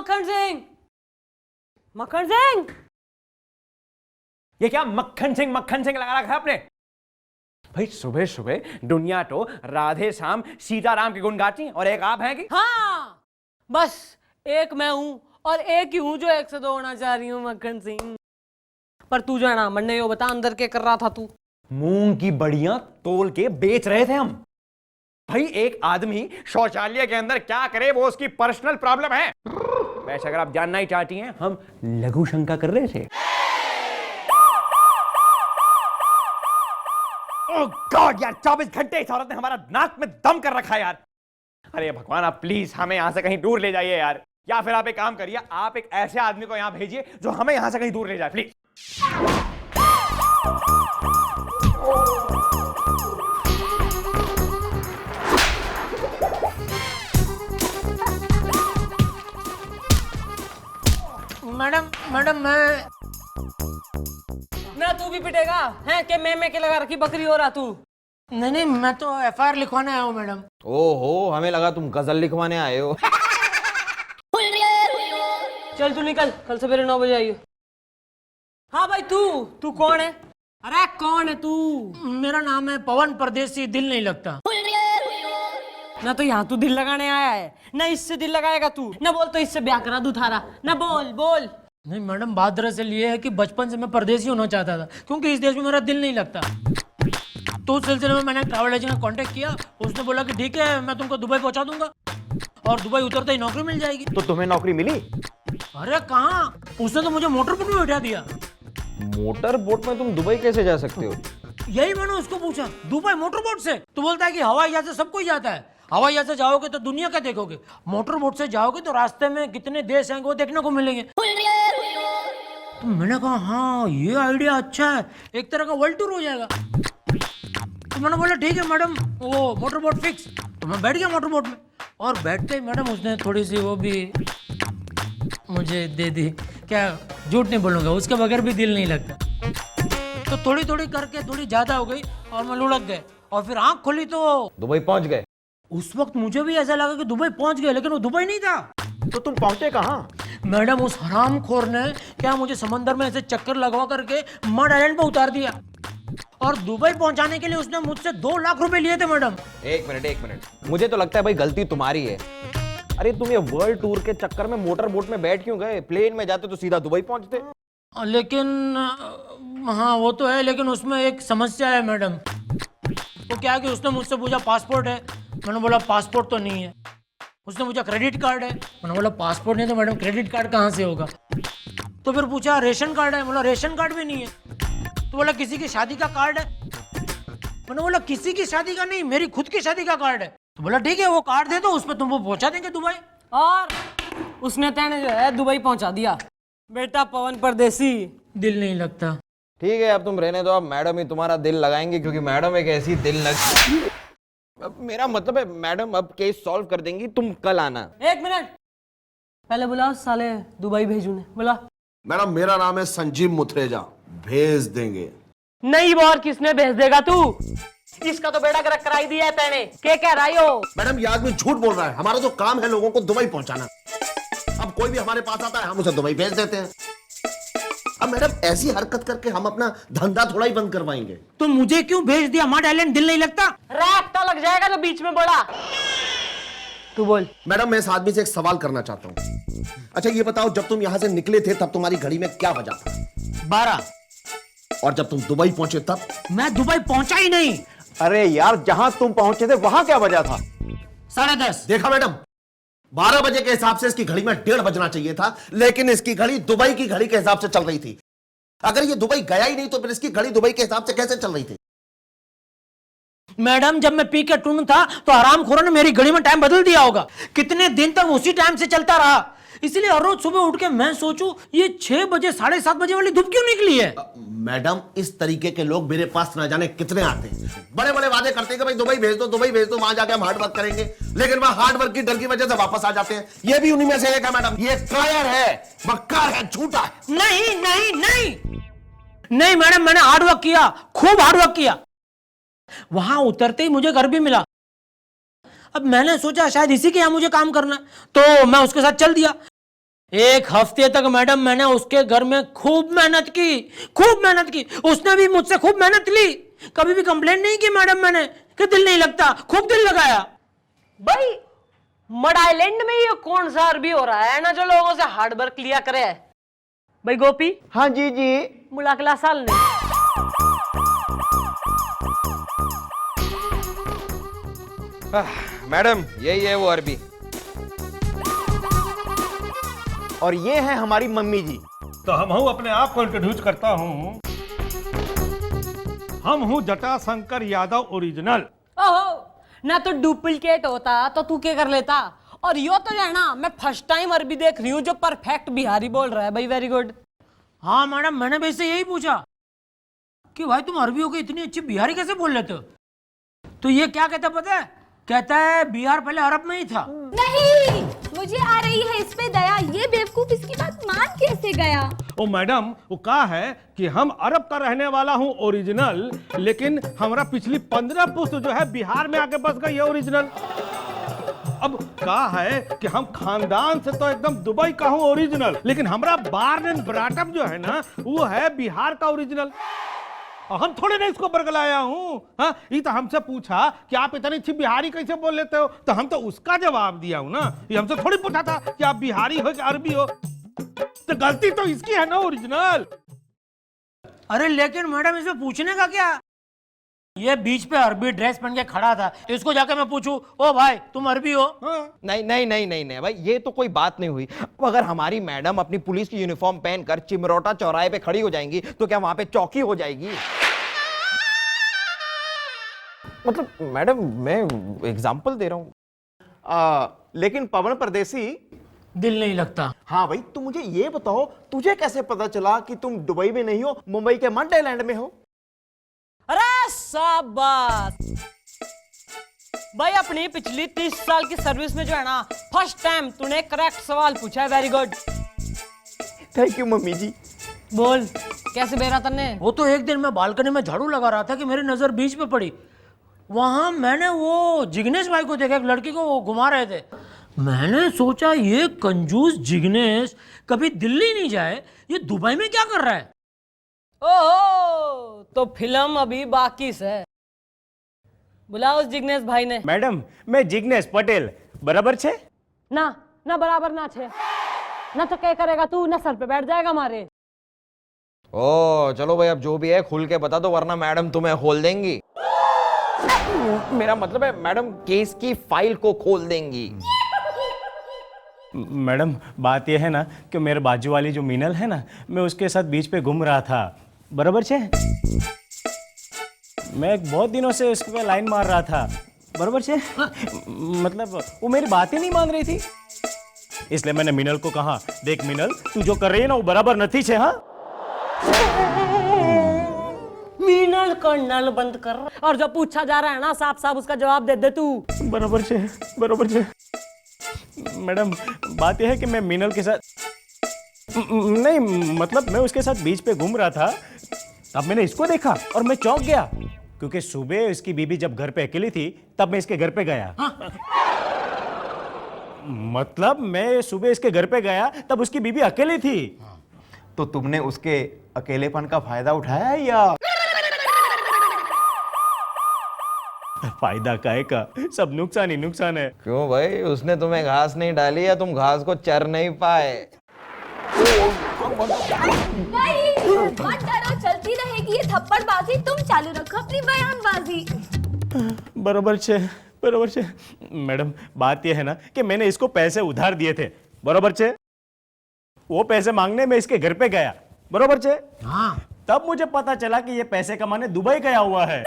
मक्खन सिंह। मक्खन सिंह, ये क्या मक्खन सिंह लगा रखा है आपने? भाई सुबह सुबह दुनिया तो राधे श्याम सीताराम के गुण गाती है और एक आप हैं कि? हाँ बस एक मैं हूं और एक ही हूं जो एक से दो होना चाह रही हूं मक्खन सिंह। पर तू जो है ना मन्ने यो बता अंदर के कर रहा था तू? मूंग की बड़ियां तोल के बेच रहे थे हम। भाई एक आदमी शौचालय के अंदर क्या करे वो उसकी पर्सनल प्रॉब्लम है। वैसे अगर आप जानना ही चाहती हैं हम लघु शंका कर रहे थे। ओह गॉड यार 24 घंटे इस औरत ने हमारा नाक में दम कर रखा है यार। अरे भगवान आप प्लीज हमें यहां से कहीं दूर ले जाइए यार, या फिर आप एक काम करिए, आप एक ऐसे आदमी को यहां भेजिए जो हमें यहां से कहीं दूर ले जाए प्लीज। मैडम मैडम मैं ना तू भी पिटेगा है कि मैं के लगा रखी बकरी हो रहा तू? नहीं मैं तो एफआईआर लिखवाने आया हूँ मैडम। ओहो हमें लगा तुम गजल लिखवाने आए हो। चल तू निकल, कल सवेरे 9 बजे आइयो। हाँ भाई तू कौन है? अरे कौन है तू? मेरा नाम है पवन परदेसी, दिल नहीं लगता। ना तो यहाँ तू दिल लगाने आया है ना इससे दिल लगाएगा तू। ना बोल तो इससे ब्याह करा दूं थारा। ना बोल। नहीं मैडम बात दरअसल ये है कि बचपन से मैं परदेसी होना चाहता था क्योंकि इस देश में मेरा दिल नहीं लगता। तो उस सिलसिले में मैंने ट्रैवल एजेंट का कांटेक्ट किया, उसने बोला कि ठीक है मैं तुमको दुबई पहुंचा दूंगा और दुबई उतरते ही नौकरी मिल जाएगी। तो तुम्हें नौकरी मिली? अरे कहाँ, उसने तो मुझे मोटर बोट में बैठा दिया। मोटर बोट में तुम दुबई कैसे जा सकते हो? यही मैंने उसको पूछा, दुबई मोटर बोट से? तो बोलता है कि हवाई जहाज से सब कोई जाता है, हवाई जहाज से जाओगे तो दुनिया का देखोगे, मोटर बोट से जाओगे तो रास्ते में कितने देश हैं वो देखने को मिलेंगे। तो मैंने कहा हाँ ये आइडिया अच्छा है, एक तरह का वर्ल्ड टूर हो जाएगा। तो मैंने बोला ठीक है मैडम वो मोटर बोट फिक्स। तो मैं बैठ गया मोटर बोट में और बैठते ही मैडम उसने थोड़ी सी वो भी मुझे दे दी। क्या झूठ नहीं बोलूंगा, उसके बगैर भी दिल नहीं लगता। तो थोड़ी थोड़ी करके थोड़ी ज्यादा हो गई और मैं लुढ़क गए और फिर आंख खोली तो दुबई पहुंच गए? उस वक्त मुझे भी ऐसा लगा कि दुबई पहुंच गए, लेकिन वो दुबई नहीं था। तो तुम पहुंचे कहां? मैडम उस हरामखोर ने क्या मुझे समंदर में ऐसे चक्कर लगवा करके मड आइलैंड पे उतार दिया और दुबई पहुंचाने के लिए उसने मुझसे 2 लाख रुपए लिए थे मैडम। एक मिनट मुझे तो लगता है भाई गलती तुम्हारी है। अरे तुम ये वर्ल्ड टूर के चक्कर में मोटर बोट में बैठ क्यों गए? प्लेन में जाते तो सीधा दुबई पहुंचते। लेकिन हाँ वो तो है, लेकिन उसमें एक समस्या है मैडम। वो क्या है कि उसने मुझसे पूछा पासपोर्ट है, मैंने बोला पासपोर्ट तो नहीं है। उसने पूछा क्रेडिट कार्ड है, मैंने बोला पासपोर्ट नहीं तो मैडम क्रेडिट कार्ड कहाँ से होगा। तो फिर पूछा रेशन कार्ड है, बोला रेशन कार्ड भी नहीं है। तो बोला किसी की शादी का कार्ड है, मैंने बोला किसी की शादी का नहीं, मेरी खुद की शादी का कार्ड है। तो बोला ठीक है वो कार्ड दे दो, उस पर तुमको पहुंचा देंगे दुबई। और उसने तेने जो है दुबई पहुंचा दिया। बेटा पवन परदेसी, दिल नहीं लगता। ठीक है अब तुम रहने दो, अब मैडम ही तुम्हारा दिल लगाएंगे क्योंकि मैडम एक ऐसी दिल लग। अब मेरा मतलब है मैडम अब केस सॉल्व कर देंगी, तुम कल आना। 1 मिनट पहले बुला साले दुबई भेजू ने, बुला। मैडम मेरा नाम है संजीव मुथरेजा, भेज देंगे। नहीं और किसने भेज देगा तू? इसका तो बेड़ा गर्क कराई दिया है तेने। क्या रही हो? मैडम ये आदमी झूठ बोल रहा है, हमारा तो काम है लोगों को दुबई पहुंचाना। अब कोई भी हमारे पास आता है हम उसे दुबई भेज देते हैं। अब मैडम ऐसी हरकत करके हम अपना धंधा थोड़ा ही बंद करवाएंगे। तो मुझे क्यों भेज दिया? मड आइलैंड दिल नहीं लगता? रैप्टा लग जाएगा जो बीच में बोला। तू बोल। मैडम मैं इस आदमी से एक सवाल करना चाहता हूँ। अच्छा ये बताओ जब तुम यहाँ से निकले थे तब तुम्हारी घड़ी में क्या बजा था? 12। और जब तुम दुबई पहुंचे तब? मैं दुबई पहुंचा ही नहीं। अरे यार जहां तुम पहुंचे थे वहां क्या बजा था? 10:30। देखा मैडम 12 बजे के हिसाब से इसकी घड़ी में 1:30 बजना चाहिए था, लेकिन इसकी घड़ी दुबई की घड़ी के हिसाब से चल रही थी। अगर ये दुबई गया ही नहीं तो फिर इसकी घड़ी दुबई के हिसाब से कैसे चल रही थी? मैडम जब मैं पी के टून था तो हरामखोरों ने मेरी घड़ी में टाइम बदल दिया होगा। कितने दिन तक उसी टाइम से चलता रहा, इसलिए हर रोज सुबह उठ के मैं सोचूं ये 6 बजे 7:30 बजे वाली धूप क्यों निकली है। मैडम इस तरीके के लोग मेरे पास ना जाने कितने आते हैं, बड़े बड़े वादे करते हैं कि भाई दुबई भेज दो वहां जाके हम हार्ड वर्क करेंगे, लेकिन वहां हार्ड वर्क की डर की वजह से वापस आ जाते हैं। ये भी उन्हीं में से एक है मैडम, ये कायर है, मक्कार है, झूठा है। नहीं नहीं नहीं नहीं मैडम मैंने हार्ड वर्क किया, खूब हार्ड वर्क किया। वहां उतरते ही मुझे घर भी मिला। अब मैंने सोचा शायद इसी के यहां मुझे काम करना, तो मैं उसके साथ चल दिया। एक हफ्ते तक मैडम मैंने उसके घर में खूब मेहनत की। उसने भी मुझसे खूब मेहनत ली। कभी भी कंप्लेन नहीं की मैडम मैंने कि दिल नहीं लगता, खूब दिल लगाया। भाई मड आइलैंड में ये कौन सा अरबी हो रहा है ना जो लोगों से हार्ड वर्क लिया करे। भाई गोपी, हाँ जी जी। मुलाकला साल ने मैडम यही है वो अरबी। और ये है हमारी मम्मी जी। तो हम हूँ अपने आप को इंट्रोड्यूस करता हूँ। हम हूँ जटाशंकर यादव ओरिजिनल। ओहो, ना तो डुप्लीकेट होता तो तू क्या कर लेता। और यो तो जाना मैं फर्स्ट टाइम अरबी देख रही हूँ जो परफेक्ट बिहारी बोल रहा है। भाई वेरी गुड। हाँ मैडम, मैंने भी इससे यही पूछा कि भाई तुम अरबी हो के इतनी अच्छी बिहारी कैसे बोल लेते हो। तो ये क्या कहता पता है, कहता है बिहार पहले अरब में ही था। नहीं, मुझे आ रही है इस पे दया। ये बेवकूफ इसकी बात मान कैसे गया। ओ मैडम, वो कहा है कि हम अरब का रहने वाला हूँ ओरिजिनल, लेकिन हमारा पिछली 15 पुश्त जो है बिहार में आके बस गई है ओरिजिनल। अब कहा है कि हम खानदान से तो एकदम दुबई का हूँ ओरिजिनल, लेकिन हमारा बार्न एंड ब्रॉटअप जो है ना वो है बिहार का ओरिजिनल। और हम थोड़े ना इसको बरगलाया हूँ। हाँ, ये तो हमसे पूछा कि आप इतनी अच्छी बिहारी कैसे बोल लेते हो, तो हम तो उसका जवाब दिया हूँ ना। ये हमसे थोड़ी पूछा था कि आप बिहारी हो कि अरबी हो। तो गलती तो इसकी है ना ओरिजिनल। अरे लेकिन मैडम इसमें पूछने का क्या। ये बीच पे अरबी ड्रेस पहन के खड़ा था, तो इसको जाके मैं पूछूं, ओ भाई तुम अरबी हो। नहीं नहीं नहीं नहीं नहीं भाई, ये तो कोई बात नहीं हुई। अब अगर हमारी मैडम अपनी पुलिस की यूनिफॉर्म पहनकर चिमरोटा चौराहे पे खड़ी हो जाएंगी तो क्या वहां पे चौकी हो जाएगी। मतलब मैडम मैं एग्जांपल दे रहा हूं। लेकिन पवन परदेसी, दिल नहीं लगता। हाँ भाई तू मुझे ये बताओ, तुझे कैसे पता चला कि तुम दुबई में नहीं हो, मुंबई के मंडे लैंड में हो। अरे शाबाश भाई, अपनी पिछली 30 साल की सर्विस में जो है ना फर्स्ट टाइम तूने करेक्ट सवाल पूछा है। Very good. Thank you mummy ji. बोल कैसे बेरा तन्ने। वो तो एक दिन मैं बालकनी में झाड़ू लगा रहा था कि मेरी नजर बीच पे पड़ी। वहां मैंने वो जिग्नेश भाई को देखा, एक लड़की को वो घुमा रहे थे। मैंने सोचा ये कंजूस जिग्नेश कभी दिल्ली नहीं जाए, ये दुबई में क्या कर रहा है। ओहो, तो फिल्म अभी बाकी से। बुलाओ उस जिग्नेश भाई ने। मैडम मैं जिग्नेश पटेल बराबर छे ना ना बराबर ना छे ना, तो क्या करेगा तू, ना सर पे बैठ जाएगा हमारे। ओ चलो भाई, अब जो भी है खुल के बता दो वरना मैडम तुम्हें खोल देंगी। मेरा मतलब है मैडम केस की फाइल को खोल देंगी। मैडम बात यह है ना कि मेरे बाजू वाली जो मीनल है ना, मैं उसके साथ बीच पे घूम रहा था, बराबर छे। मैं बहुत दिनों से उसके पे लाइन मार रहा था, बराबर छे। मतलब वो मेरी बात ही नहीं मान रही थी, इसलिए मैंने मीनल को कहा, देख मीनल तू जो कर रही है ना वो बराबर नहीं छे। हाँ, मीनल का नल बंद कर, और जो पूछा जा रहा है ना साफ साफ उसका जवाब दे दे तू। बराबर छे, बराबर छे। मैडम बात यह है कि मैं मीनल के साथ नहीं, मतलब मैं उसके साथ बीच पे घूम रहा था, तब मैंने इसको देखा और मैं चौंक गया, क्योंकि सुबह इसकी बीबी जब घर पे अकेली थी तब मैं इसके घर पे गया। मतलब मैं सुबह इसके घर पे गया तब उसकी बीबी अकेली थी। तो तुमने उसके अकेलेपन का फायदा उठाया है या? फायदा काहे का, सब नुकसान ही नुकसान है। क्यों भाई, उसने तुम्हें घास नहीं डाली या तुम घास को चर नहीं पाए। नहीं, मत डरो, चलती रहेगी ये थप्पड़बाजी। तुम चालू रखो अपनी बयानबाजी। बराबर छे, बराबर छे। मैडम बात यह है ना कि मैंने इसको पैसे उधार दिए थे, बराबर छे। वो पैसे मांगने में इसके घर पे गया, बराबर छे। हाँ, तब मुझे पता चला कि ये पैसे कमाने दुबई गया हुआ है,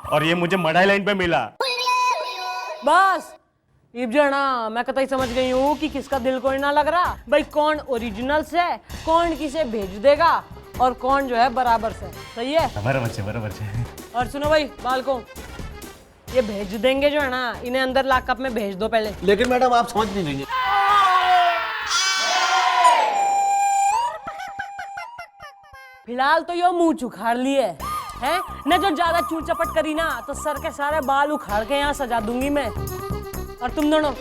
और ये मुझे मडाई लाइन पे मिला। बस इब जो है ना मैं कतई समझ गई हूँ कि किसका दिल कोई ना लग रहा। भाई कौन ओरिजिनल से, कौन किसे भेज देगा, और कौन जो है बराबर से। सही है, बराबर छे, बराबर छे। और सुनो भाई बालकों, ये भेज देंगे जो है ना, इन्हें अंदर लॉकअप में भेज दो पहले। लेकिन मैडम आप समझ नहीं रही। फिलहाल तो यो मुंह उखाड़ लिए हैं न, जो ज्यादा चूर चपट करी ना तो सर के सारे बाल उखाड़ के यहाँ सजा दूंगी मैं। और तुम दोनों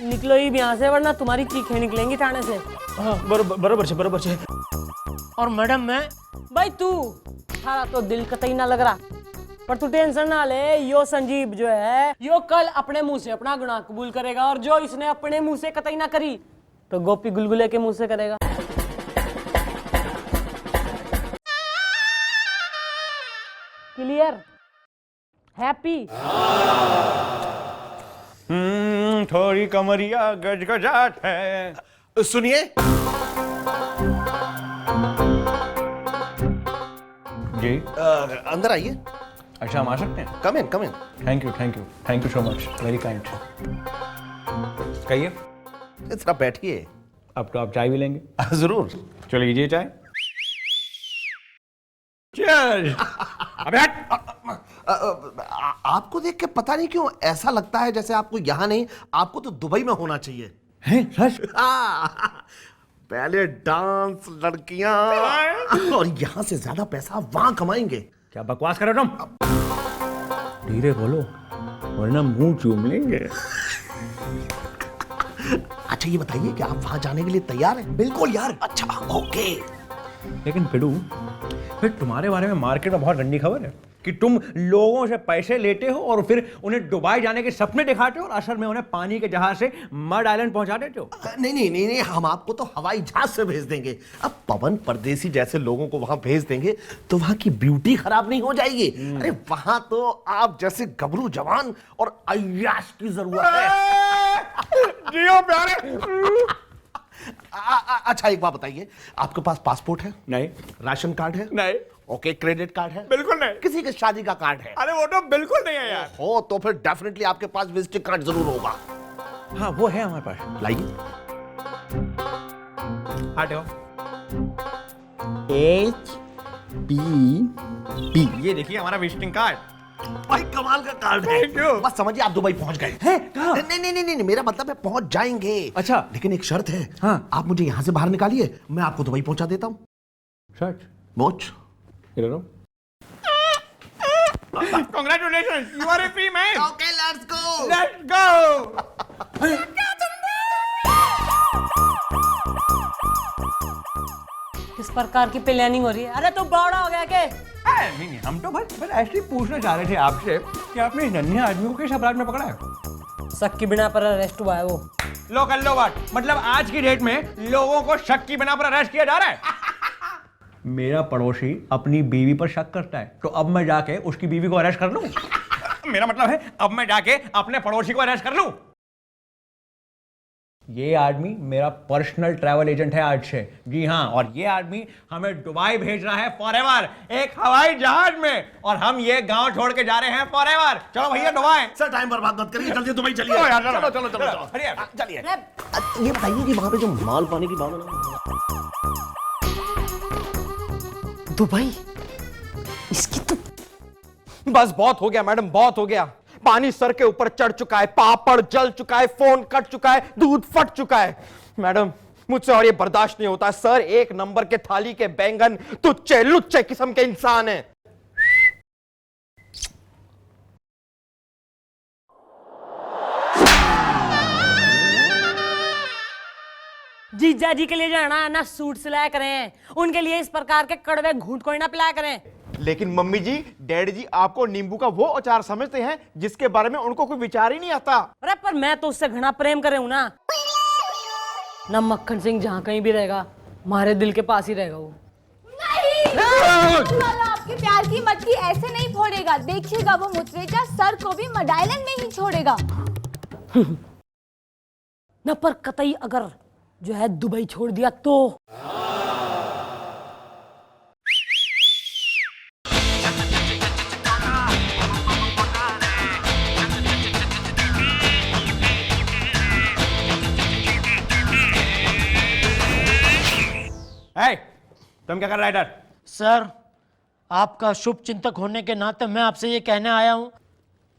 निकलो ही यहाँ से वरना तुम्हारी चीखें निकलेंगी थाने से। हाँ बरोबर छे। और मैडम मैं भाई तू थारा तो दिल कतई ना लग रहा, पर तू टेंशन ना ले, यो संजीव जो है यो कल अपने मुंह से अपना गुनाह कबूल करेगा, और जो इसने अपने मुंह से कतई ना करी तो गोपी गुलगुले के मुंह से करेगा। क्लियर? हैप्पी? थोड़ी कमरिया गजगजाट है। सुनिए, जी अंदर आइए। अच्छा, हम आ सकते हैं? Come in, come in. Thank you so much, very kind. कहिए। जरा बैठिए। अब तो आप चाय भी लेंगे? जरूर। चलो लीजिए चाय। Cheers! अबे हट! आपको देख के पता नहीं क्यों ऐसा लगता है जैसे आपको यहाँ नहीं, आपको तो दुबई में होना चाहिए। हैं, सच? पहले डांस, लड़कियां, और यहाँ से ज्यादा पैसा वहां कमाएंगे। क्या बकवास कर रहे हो तुम? धीरे बोलो वरना मुंह चूम लेंगे। अच्छा ये बताइए कि आप वहां जाने के लिए तैयार हैं? बिल्कुल यार। अच्छा ओके। लेकिन फिर तुम्हारे बारे में मार्केट में बहुत गंदी खबर है कि तुम लोगों से पैसे लेते हो और फिर उन्हें दुबई जाने के सपने दिखाते हो और असल में उन्हें पानी के जहाज से मड आइलैंड पहुंचा देते हो। नहीं, हम आपको तो हवाई जहाज से भेज देंगे। अब पवन परदेसी जैसे लोगों को वहां भेज देंगे तो वहां की ब्यूटी खराब नहीं हो जाएगी। अरे वहां तो आप जैसे गबरू जवान और अय्याश की जरूरत है। जियो प्यारे। अच्छा एक बात बताइए, आपके पास पासपोर्ट है? नहीं। राशन कार्ड है? नहीं। ओके, क्रेडिट कार्ड है? बिल्कुल नहीं। किसी के शादी का कार्ड है? अरे वो तो बिल्कुल नहीं है यार। हो तो फिर डेफिनेटली आपके पास विजिटिंग कार्ड जरूर होगा। हाँ वो है हमारे पास। लाइए। हटो। HBP। ये देखिए हमारा विजिटिंग कार्ड। भाई कमाल का कार्ड है। Thank you। बस समझिए आप दुबई पहुंच गए हैं। कहाँ? नहीं, मेरा मतलब है पहुंच जाएंगे। अच्छा। लेकिन एक शर्त है। हाँ। आप मुझे यहाँ से बाहर निकालिए, मैं आपको दुबई पहुंचा देता हूँ। सच? मोच। Congratulations, you are a free man. Okay, let's go. Let's go. किस प्रकार की प्लानिंग हो रही है? अरे तू बड़ा हो गया के? नहीं, हम तो बस ऐसे ही पूछना चाह रहे थे आपसे कि आपने इस नन्हे आदमी को किस अपराध में पकड़ा है? शक की बिना पर अरेस्ट हुआ है वो। लो कर लो बात। मतलब आज की डेट में लोगों को शक की बिना पर अरेस्ट किया जा रहा है। मेरा पड़ोसी अपनी बीवी पर शक करता है तो अब मैं जाके उसकी बीवी को अरेस्ट कर लूं? मेरा मतलब है अब मैं जाके अपने पड़ोसी को अरेस्ट कर लूं? ये आदमी मेरा पर्सनल ट्रैवल एजेंट है आज से। जी हाँ, और ये आदमी हमें दुबई भेज रहा है फॉरएवर, एक हवाई जहाज में, और हम ये गांव छोड़ के जा रहे हैं फॉरएवर। चलो भैया दुबई। सर टाइम बर्बाद मत करिए, जल्दी दुबई चलिए। चलो यार, चलो। चलिए। ये बताइए कि वहां पे जो माल पाने की बात है ना, दुबई इसकी तो बस बहुत हो गया मैडम, बहुत हो गया। पानी सर के ऊपर चढ़ चुका है, पापड़ जल चुका है, फोन कट चुका है, दूध फट चुका है। मैडम मुझसे और ये बर्दाश्त नहीं होता। सर एक नंबर के थाली के बैंगन तुच्चे लुच्चे किस्म के इंसान हैं। जीजा जी के लिए जो है ना सूट सिलाया करें, उनके लिए इस प्रकार के कड़वे घूंट कोई ना पिलाया करें। लेकिन मम्मी जी, डैडी जी आपको नींबू का वो अचार समझते हैं जिसके बारे में उनको कोई विचार ही नहीं आता। अरे पर मैं तो उससे घना प्रेम करे हूं ना मक्खन सिंह जहां कहीं भी रहेगा हमारे दिल के पास ही रहेगा वो। नहीं वाला आपके प्यार की मटकी ऐसे नहीं फोड़ेगा, देखिएगा वो मुचरेजा सर को भी मड आइलैंड में ही छोड़ेगा। न पर कतई अगर जो है दुबई छोड़ दिया तो तुम क्या कर रहा है इधर? सर आपका शुभ चिंतक होने के नाते मैं आपसे ये कहने आया हूं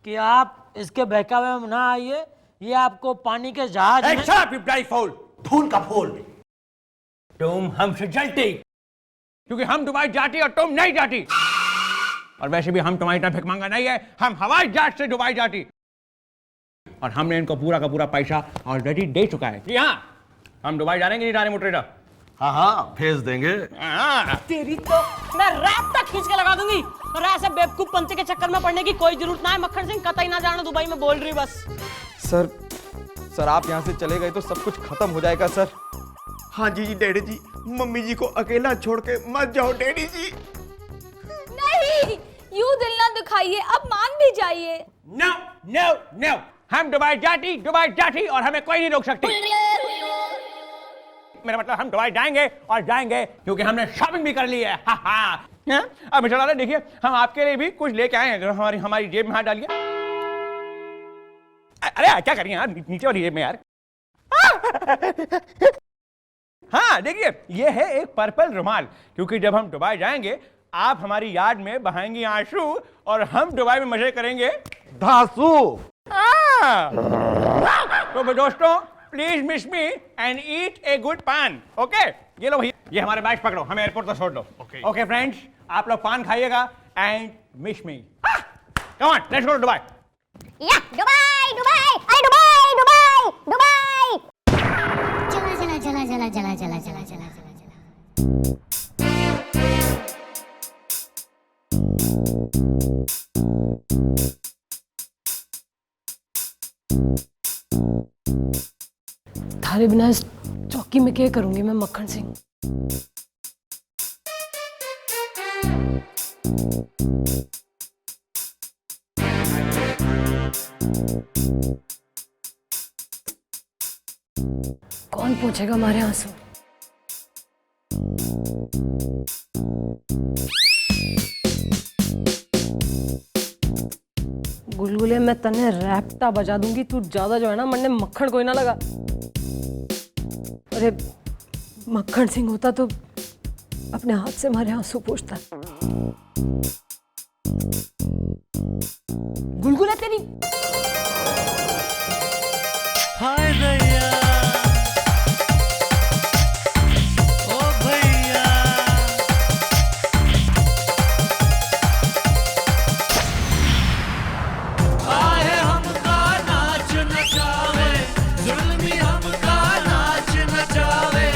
कि आप इसके बहकावे में ना आइए। ये आपको पानी के जहाज में... Shut up, you bloody fool! फूल का फूल। तुम हमसे जलती क्योंकि हम दुबई जाती और तुम नहीं जाती, और वैसे भी हम तुम्हारी तरह भिखमंगा नहीं है, हम हवाई जहाज से दुबई जाती। और हमने इनको पूरा का पूरा पैसा ऑलरेडी दे चुका है। जी हाँ, हम दुबई जा रहे हैं नहीं जा रहे मोटरेटर? हाँ हाँ भेज देंगे। तेरी तो मैं रात तक खींच के लगा दूंगी और ऐसे बेवकूफ पंचे के चक्कर में पड़ने की कोई जरूरत ना है। मक्खन सिंह कतई ना जाना दुबई में, बोल रही बस। सर आप यहाँ से चले गए तो सब कुछ खत्म हो जाएगा सर। हाँ जी डैडी जी, मम्मी जी को अकेला छोड़ के मत जाओ डैडी जी। नहीं, यूं दिल ना दुखाइए, अब मान भी जाइए। नो नो नो, हम दुबई जाती और हमें कोई नहीं रोक सकती। मेरा मतलब हम दुबई जाएंगे और जाएंगे क्योंकि हमने शॉपिंग भी कर ली है। हा हा। अब मिस्टर लाला देखिए, हम आपके लिए भी कुछ लेके आए हैं, हमारी जेब में हाथ डालिए। अरे क्या करिए यार, नीचे वाली जेब में यार। हाँ देखिए, ये है एक पर्पल रुमाल, क्योंकि जब हम दुबई जाएंगे आप हमारी याद में बहाएंगी आंसू और हम दुबई में मजे करेंगे धांसू। तो दोस्तों, please miss me and eat a good पान। ओके, ये लो भैया, ये हमारे बैग पकड़ो, हमें एयरपोर्ट तक छोड़ दो। ओके फ्रेंड्स, आप लोग पान खाइएगा and miss me. Come on, let's go to Dubai. या दुबई दुबई, अरे दुबई दुबई दुबई। चला चला चला चला चला चला चला चला थारे बिना इस चौकी में क्या करूंगी मैं मक्खन सिंह। कौन पूछेगा हमारे आंसू? गुलगुले मैं तने रैप्टा बजा दूंगी, तू ज्यादा जो है ना मन्ने मक्खन कोई ना लगा। अरे मक्खन सिंह होता तो अपने हाथ से हमारे आंसू पोंछता। गुलगुला तेरी हाय भैया, ओ भैया, आए हमका नाच नचावे, जुल्मी हमका नाच नचावे,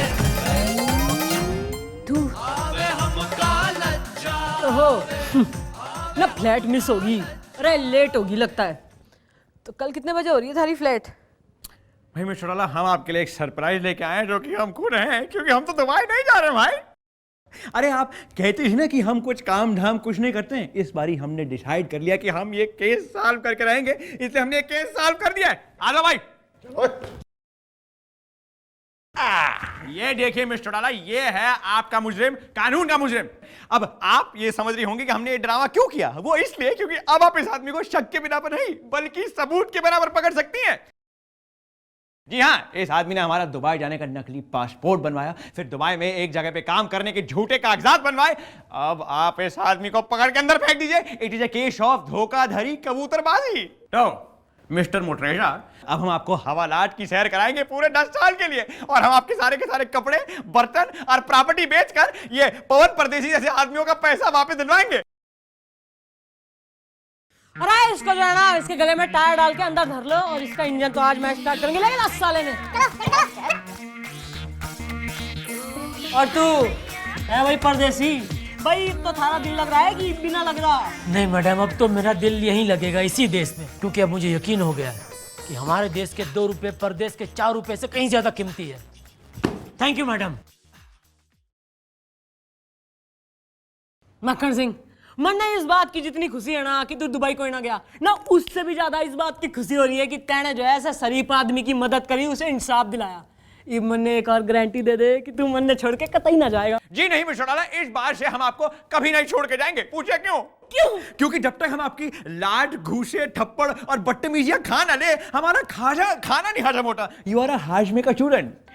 तू आवे हमका लज्जा। ओहो ना फ्लैट मिस होगी। अरे लेट होगी लगता है। तो कल कितने बजे हो रही है थारी फ्लैट? भाई मिस्टर लाला, हम आपके लिए एक सरप्राइज लेके आए हैं जो कि हम खुद हैं, क्योंकि हम तो दुबई नहीं जा रहे भाई। अरे आप कहते हैं ना कि हम कुछ काम धाम कुछ नहीं करते हैं। इस बारी हमने डिसाइड कर लिया कि हम ये केस सॉल्व करके रहेंगे, इसलिए हमने ये केस सॉल्व कर दिया है। आ जाओ भाई। ये देखिए मिस्टर लाला, ये है आपका मुजरिम, कानून का मुजरिम। अब आप ये समझ रही होंगी कि हमने ये ड्रामा क्यों किया। वो इसलिए क्योंकि अब आप इस आदमी को शक के बिना पर नहीं बल्कि सबूत के बराबर पकड़ सकती हैं। जी हाँ, इस आदमी ने हमारा दुबई जाने का नकली पासपोर्ट बनवाया, फिर दुबई में एक जगह पे काम करने के झूठे कागजात बनवाए। अब आप इस आदमी को पकड़ के अंदर फेंक दीजिए। It is a case of धोखाधड़ी, कबूतरबाजी। तो मिस्टर मोटरेजा, अब हम आपको हवालात की सैर कराएंगे पूरे 10 साल के लिए, और हम आपके सारे के सारे कपड़े, बर्तन और प्रॉपर्टी बेचकर ये पवन परदेसी जैसे आदमियों का पैसा वापस दिलवाएंगे। अरे इसको जो है ना इसके गले में टायर डाल के अंदर धर लो और इसका इंजन तो आज मैं स्टार्ट करेंगे, लेकिन 10 साल में। और तू है भाई परदेसी, भाई तो थारा दिल लग रहा है कि बिना लग रहा? नहीं मैडम, अब तो मेरा दिल यहीं लगेगा, इसी देश में, क्योंकि अब मुझे यकीन हो गया है कि हमारे देश के 2 रुपए परदेश के 4 रुपए से कहीं ज्यादा कीमती है। Thank you madam. मक्खन सिंह, मन नहीं इस बात की जितनी खुशी है ना कि तू दुबई कोई ना गया ना, उससे भी ज्यादा इस बात की खुशी हो रही है कि तैने जो है ऐसा शरीफ आदमी की मदद करी, उसे इंसाफ दिलाया। ये मन ने एक और गारंटी दे दे कि तू मन ने छोड़ के कतई ना जाएगा। जी नहीं मिस्टर लाला, इस बार से हम आपको कभी नहीं छोड़ के जाएंगे। पूछे क्यों? क्योंकि जब तक हम आपकी लाड, घूसे, थप्पड़ और बदतमीजियां खा ना ले, हमारा खाना नहीं हजम होता। यू आर अ हाजमे का स्टूडेंट।